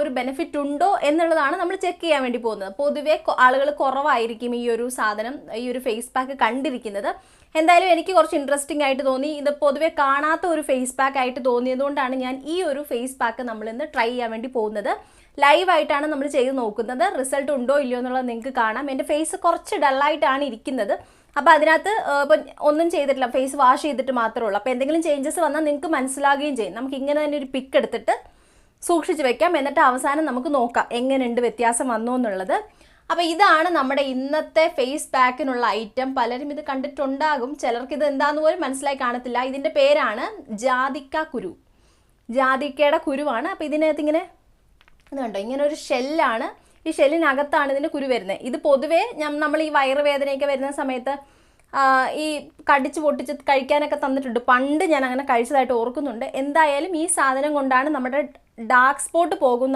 ഒരു ബെനിഫിറ്റ് ഉണ്ടോ എന്നുള്ളതാണ് നമ്മൾ ചെക്ക് ചെയ്യാൻ വേണ്ടി പോകുന്നത്. പൊതുവെ ആളുകൾ കുറവായിരിക്കും ഈ ഒരു സാധനം, ഈ ഒരു ഫേസ് പാക്ക് കണ്ടിരിക്കുന്നത്. എന്തായാലും എനിക്ക് കുറച്ച് ഇൻട്രസ്റ്റിംഗ് ആയിട്ട് തോന്നി. ഇത് പൊതുവെ കാണാത്ത ഒരു ഫേസ് പാക്ക് ആയിട്ട് തോന്നിയതുകൊണ്ടാണ് ഞാൻ ഈ ഒരു ഫേസ് പാക്ക് നമ്മളിന്ന് ട്രൈ ചെയ്യാൻ വേണ്ടി പോകുന്നത്. ലൈവായിട്ടാണ് നമ്മൾ ചെയ്ത് നോക്കുന്നത്. റിസൾട്ട് ഉണ്ടോ ഇല്ലയോ എന്നുള്ളത് നിങ്ങൾക്ക് കാണാം. എൻ്റെ ഫേസ് കുറച്ച് ഡള്ളായിട്ടാണ് ഇരിക്കുന്നത്. അപ്പോൾ അതിനകത്ത് ഇപ്പം ഒന്നും ചെയ്തിട്ടില്ല, ഫേസ് വാഷ് ചെയ്തിട്ട് മാത്രമേ ഉള്ളൂ. അപ്പോൾ എന്തെങ്കിലും ചേഞ്ചസ് വന്നാൽ നിങ്ങൾക്ക് മനസ്സിലാകുകയും ചെയ്യും. നമുക്ക് ഇങ്ങനെ തന്നെ ഒരു പിക്ക് എടുത്തിട്ട് സൂക്ഷിച്ച് വെക്കാം. എന്നിട്ട് അവസാനം നമുക്ക് നോക്കാം എങ്ങനെയുണ്ട്, വ്യത്യാസം വന്നോ എന്നുള്ളത്. അപ്പോൾ ഇതാണ് നമ്മുടെ ഇന്നത്തെ ഫേസ് പാക്കിനുള്ള ഐറ്റം. പലരും ഇത് കണ്ടിട്ടുണ്ടാകും, ചിലർക്ക് ഇത് എന്താണെന്ന് പോലും മനസ്സിലായി കാണത്തില്ല. ഇതിൻ്റെ പേരാണ് ജാതിക്ക കുരു. ജാതിക്കയുടെ കുരുവാണ്. അപ്പോൾ ഇതിനകത്ത് ഇങ്ങനെ ഇത് കണ്ടോ, ഇങ്ങനെ ഒരു ഷെല്ലാണ്. ഈ ഷെല്ലിനകത്താണ് ഇതിൻ്റെ കുരു വരുന്നത്. ഇത് പൊതുവേ നമ്മൾ ഈ വയറുവേദനയൊക്കെ വരുന്ന സമയത്ത് ഈ കടിച്ച് പൊട്ടിച്ച് കഴിക്കാനൊക്കെ തന്നിട്ടുണ്ട്. പണ്ട് ഞാൻ അങ്ങനെ കഴിച്ചതായിട്ട് ഓർക്കുന്നുണ്ട്. എന്തായാലും ഈ സാധനം കൊണ്ടാണ് നമ്മുടെ ഡാർക്ക് സ്പോട്ട് പോകുന്ന